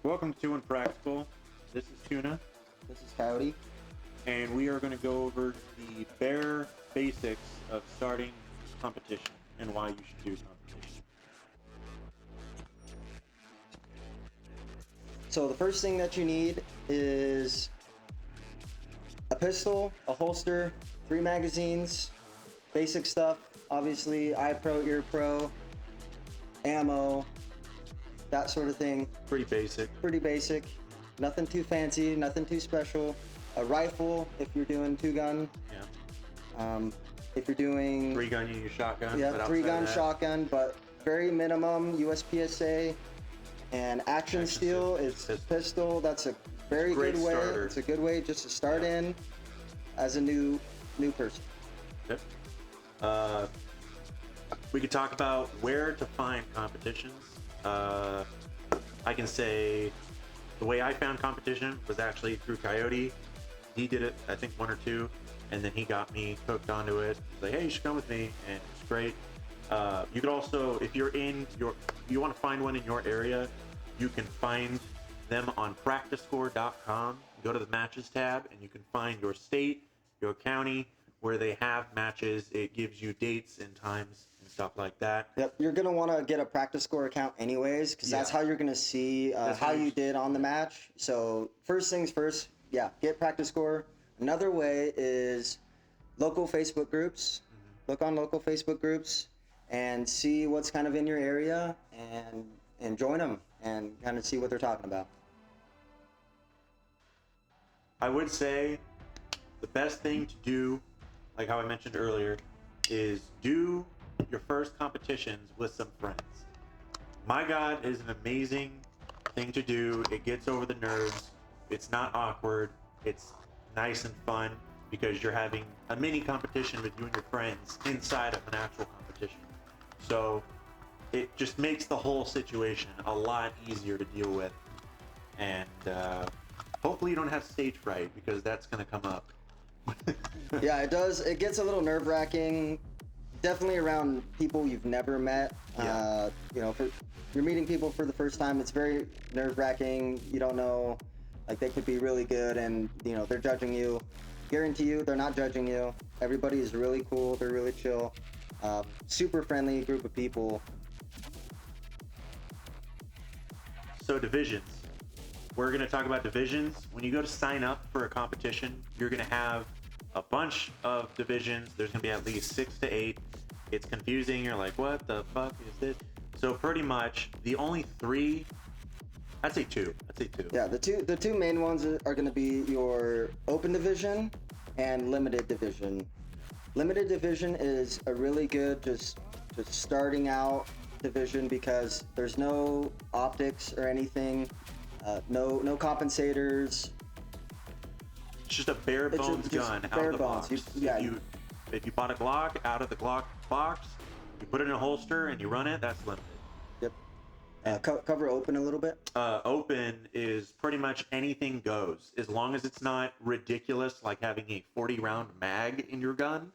Welcome to Impractical. This is Tuna, This is Coyote. and we are going to go over the bare basics of starting competition and why you should do competition. So the first thing that you need is a pistol, a holster, 3 magazines, basic stuff, obviously, eye pro, ear pro, ammo, that sort of thing. Pretty basic. Pretty basic, nothing too fancy, nothing too special. A rifle if you're doing 2-gun. Yeah. If you're doing 3-gun, you use shotgun. yeah, but 3-gun outside of shotgun, but very minimum USPSA. And action steel is pistol. That's a very Great good way. starter. It's a good way just to start in as a new person. that. Yep. We could talk about where to find competitions. I can say the way I found competition was actually through Coyote. He did it, I think, 1 or 2, and then he got me hooked onto it. He's like, hey, you should come with me, and it's great. You could also, if you're you want to find one in your area, you can find them on practicescore.com. Go to the matches tab, and you can find your state, your county, where they have matches. It gives you dates and times and stuff like that. Yep, you're gonna want to get a Practice Score account anyways, because that's how you're gonna see how you did on the match. So first things first, get Practice Score. Another way is local Facebook groups. Look on local Facebook groups and see what's kind of in your area and join them and kind of see what they're talking about. I would say the best thing to do, like how I mentioned earlier, is do your first competitions with some friends. My God, it is an amazing thing to do. It gets over the nerves. It's not awkward. It's nice and fun because you're having a mini competition with you and your friends inside of an actual competition. So it just makes the whole situation a lot easier to deal with. And hopefully you don't have stage fright, because that's going to come up. Yeah, it does. It gets a little nerve-wracking, definitely around people you've never met. Yeah. You're meeting people for the first time. It's very nerve-wracking. You don't know, like, they could be really good and, they're judging you. Guarantee you, they're not judging you. Everybody is really cool. They're really chill. Super friendly group of people. So divisions. We're going to talk about divisions. When you go to sign up for a competition, you're going to have a bunch of divisions. There's going to be at least 6 to 8. It's confusing. You're like, what the fuck is this? So pretty much the only 3, I'd say 2. Yeah, the two main ones are going to be your open division and limited division. Limited division is a really good just starting out division because there's no optics or anything, no compensators. It's just a bare bones gun out of the box. If you bought a Glock out of the Glock box, you put it in a holster and you run it, that's limited. Yep. Cover open a little bit. Open is pretty much anything goes, as long as it's not ridiculous, like having a 40-round mag in your gun.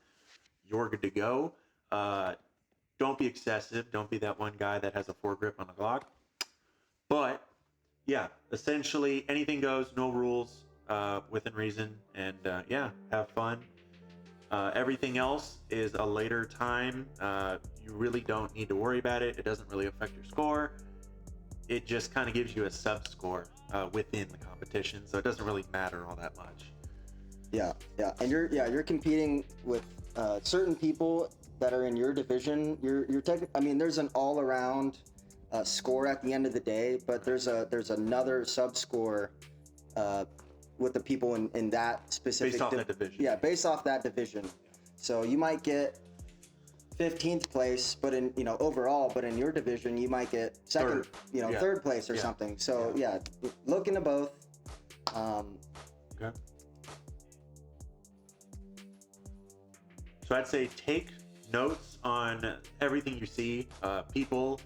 You're good to go. Don't be excessive. Don't be that one guy that has a foregrip on a Glock. But yeah, essentially anything goes, no rules, within reason, and have fun. Everything else is a later time. You really don't need to worry about it. It doesn't really affect your score. It just kind of gives you a sub score within the competition, so it doesn't really matter all that much. Yeah, and you're competing with certain people that are in your division. There's an all-around score at the end of the day, but there's another sub score with the people in that specific based off that division. Yeah, based off that division. So you might get 15th place, but overall, but in your division you might get second, third place or something. So look into both. Okay. So I'd say take notes on everything you see. People,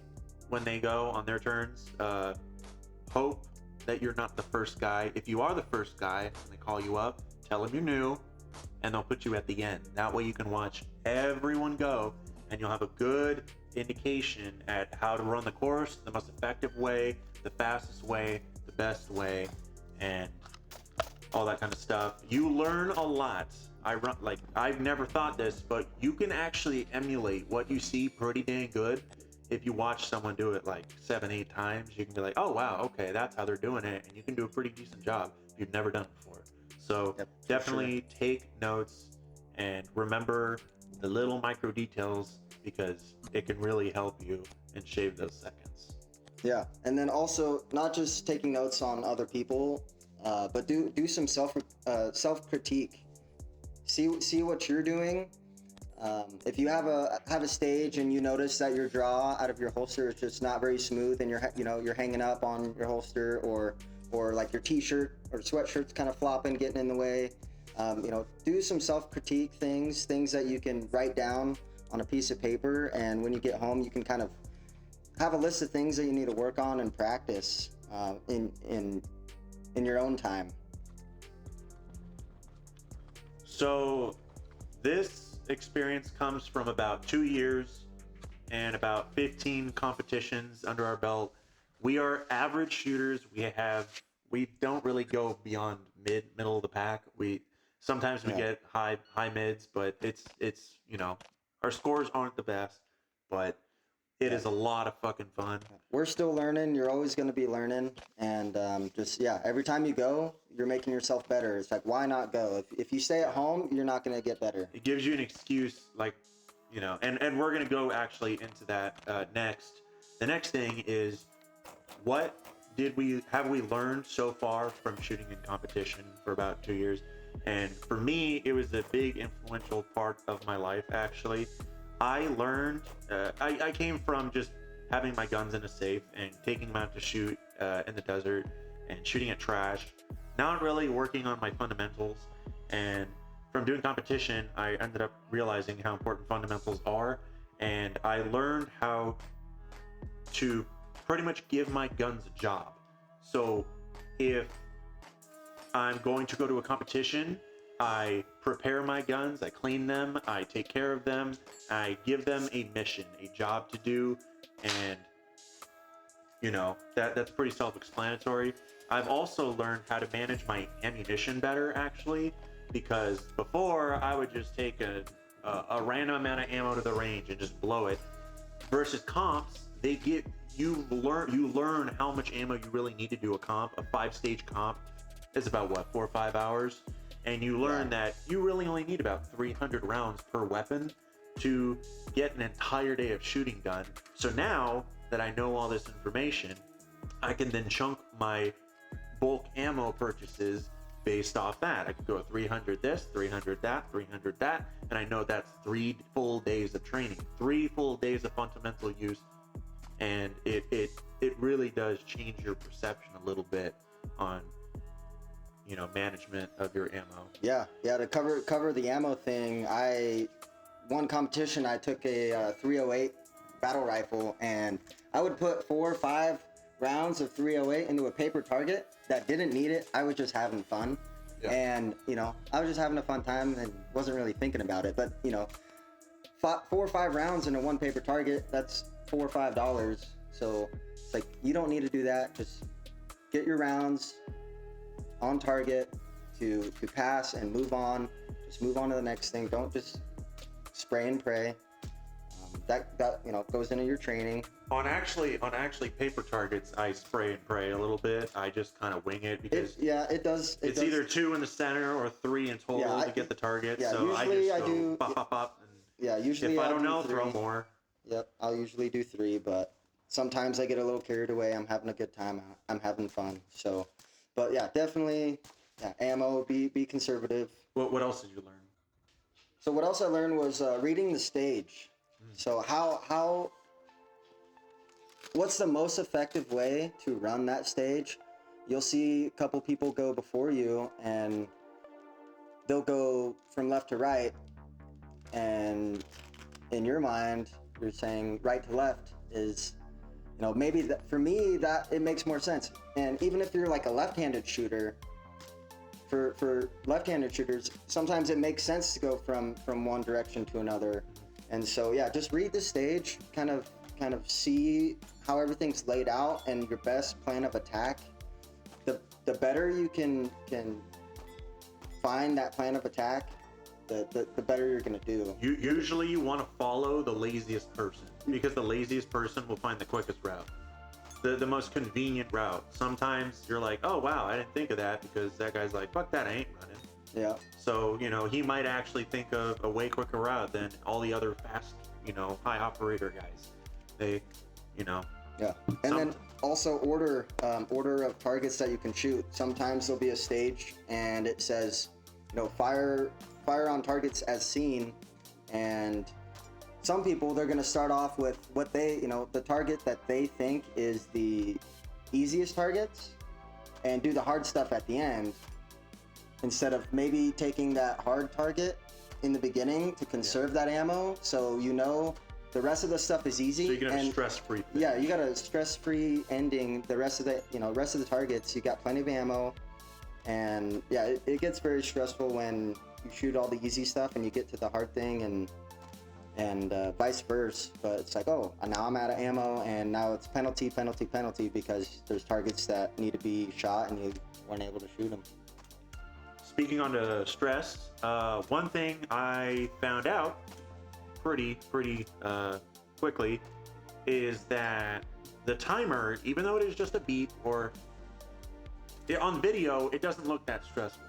when they go on their turns, hope that you're not the first guy. If you are the first guy and they call you up, tell them you're new, and they'll put you at the end. That way you can watch everyone go, and you'll have a good indication at how to run the course, the most effective way, the fastest way, the best way, and all that kind of stuff. You learn a lot. I've never thought this, but you can actually emulate what you see pretty dang good. If you watch someone do it like 7-8 times, you can be like, oh wow, okay, that's how they're doing it, and you can do a pretty decent job if you've never done it before. So definitely take notes and remember the little micro details, because it can really help you and shave those seconds. Yeah, and then also not just taking notes on other people, but do some self critique. See what you're doing. If you have a stage and you notice that your draw out of your holster is just not very smooth, and you're hanging up on your holster, or like your t-shirt or sweatshirt's kind of flopping, getting in the way, do some self-critique things that you can write down on a piece of paper, and when you get home you can kind of have a list of things that you need to work on and practice in your own time. So this experience comes from about 2 years and about 15 competitions under our belt. We are average shooters. We don't really go beyond middle of the pack. Sometimes we get high mids, but it's our scores aren't the best, but it is a lot of fucking fun. We're still learning. You're always going to be learning, and every time you go, you're making yourself better. It's like, why not go? If you stay at home, you're not going to get better. It gives you an excuse, and we're going to go actually into that next. The next thing is, what have we learned so far from shooting in competition for about 2 years? And for me, it was a big influential part of my life, actually. I learned, I came from just having my guns in a safe and taking them out to shoot in the desert and shooting at trash, not really working on my fundamentals. And from doing competition, I ended up realizing how important fundamentals are, and I learned how to pretty much give my guns a job. So if I'm going to go to a competition, I prepare my guns, I clean them, I take care of them, I give them a mission, a job to do, and that's pretty self-explanatory. I've also learned how to manage my ammunition better, actually, because before I would just take a random amount of ammo to the range and just blow it. Versus comps, you learn how much ammo you really need to do a comp. A 5-stage comp is about 4 or 5 hours. And you learn that you really only need about 300 rounds per weapon to get an entire day of shooting done. So now that I know all this information, I can then chunk my bulk ammo purchases based off that. I could go 300 this, 300 that, 300 that, and I know that's 3 full days of training, 3 full days of fundamental use, and it really does change your perception a little bit on management of your ammo. Yeah. To cover the ammo thing, one competition I took a 308 battle rifle, and I would put 4 or 5 rounds of 308 into a paper target that didn't need it. I was just having fun, and I was just having a fun time and wasn't really thinking about it. But 4 or 5 rounds into one paper target, that's $4 or $5. So it's like, you don't need to do that. Just get your rounds on target to pass and move on. Just move on to the next thing. Don't just spray and pray. That goes into your training. On actually paper targets, I spray and pray a little bit. I just kind of wing it because it does. It's either 2 in the center or 3 in total to get the target. Yeah, so usually I just do pop. And usually if I I'll don't know, 3. throw more. Yep, I'll usually do 3, but sometimes I get a little carried away. I'm having a good time. I'm having fun. So, but yeah, definitely, ammo. Be conservative. What else did you learn? So what else I learned was reading the stage. So what's the most effective way to run that stage? You'll see a couple people go before you, and they'll go from left to right, and in your mind, you're saying right to left is, maybe that, for me, that it makes more sense. And even if you're like a left-handed shooter, for left-handed shooters, sometimes it makes sense to go from one direction to another. And so just read the stage, kind of see how everything's laid out and your best plan of attack, the better you can find that plan of attack, the better you're gonna do. Usually you want to follow the laziest person, because the laziest person will find the quickest route, the most convenient route. Sometimes you're like, oh wow, I didn't think of that, because that guy's like, fuck that, I ain't running. Yeah. So, you know, he might actually think of a way quicker route than all the other fast, you know, high operator guys. They, you know. Yeah. And then also order of targets that you can shoot. Sometimes there'll be a stage and it says, you know, fire on targets as seen. And some people, they're going to start off with what they, you know, the target that they think is the easiest targets, and do the hard stuff at the end, instead of maybe taking that hard target in the beginning to conserve that ammo, so you know the rest of the stuff is easy. So you get a stress-free thing. Yeah, you got a stress-free ending. The rest of the targets, you got plenty of ammo. And yeah, it gets very stressful when you shoot all the easy stuff and you get to the hard thing, and vice versa. But it's like, oh, now I'm out of ammo, and now it's penalty because there's targets that need to be shot and you weren't able to shoot them. Speaking on to stress, one thing I found out pretty quickly is that the timer, even though it is just a beep, or on video, it doesn't look that stressful.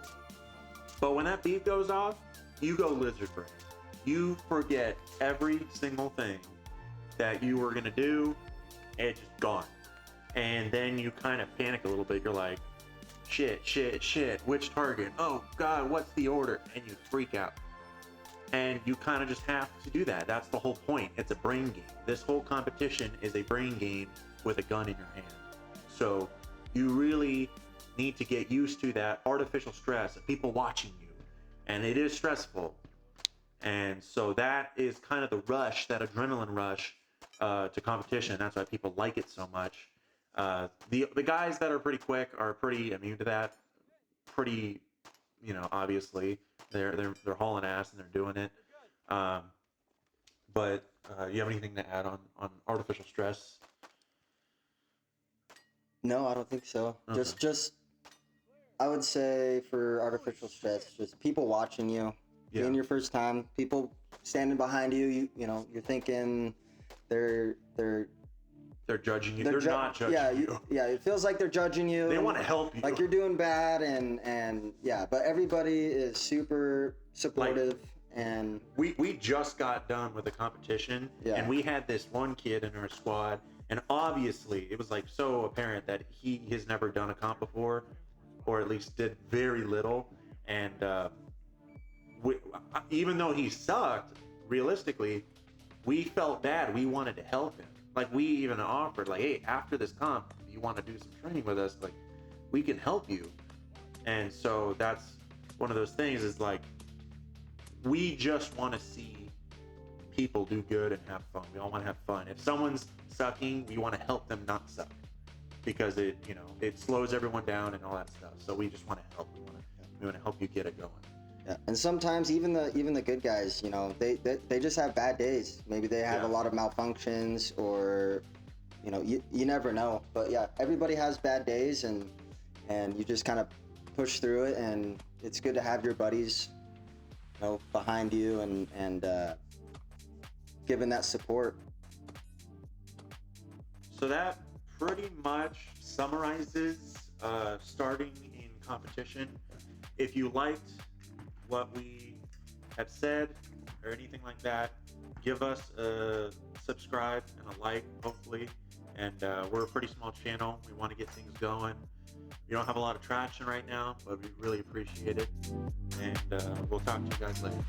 But when that beep goes off, you go lizard brain. You forget every single thing that you were gonna do, and it's just gone. And then you kind of panic a little bit. You're like, shit, which target? Oh God, what's the order? And you freak out. And you kind of just have to do that. That's the whole point. It's a brain game. This whole competition is a brain game with a gun in your hand. So you really need to get used to that artificial stress of people watching you. And it is stressful. And so that is kind of the rush, that adrenaline rush to competition. That's why people like it so much. The guys that are pretty quick are pretty immune to that. Pretty, you know, obviously they're hauling ass and they're doing it. But you have anything to add on artificial stress? No, I don't think so. Okay. Just I would say for artificial stress, just people watching you. Yeah. Being your first time, people standing behind you, you know, you're thinking they're judging you. They're not judging you. Yeah, it feels like they're judging you. They want to help you. Like you're doing bad, and yeah, but everybody is super supportive. And we just got done with the competition, and we had this one kid in our squad, and obviously it was like so apparent that he has never done a comp before, or at least did very little. And even though he sucked, realistically, we felt bad. We wanted to help him. Like, we even offered, like, hey, after this comp, if you want to do some training with us, like, we can help you. And so that's one of those things, is like, we just want to see people do good and have fun. We all want to have fun. If someone's sucking, we want to help them not suck, because it, you know, it slows everyone down and all that stuff. So we just want to help. We want to help you get it going. Yeah, and sometimes even the good guys, you know, they just have bad days. Maybe they have a lot of malfunctions, or, you know, you never know. But yeah, everybody has bad days, and you just kind of push through it. And it's good to have your buddies, you know, behind you and giving that support. So that pretty much summarizes starting in competition. If you liked what we have said or anything like that, give us a subscribe and a like, hopefully. And we're a pretty small channel. We want to get things going. We don't have a lot of traction right now, but we really appreciate it. And we'll talk to you guys later.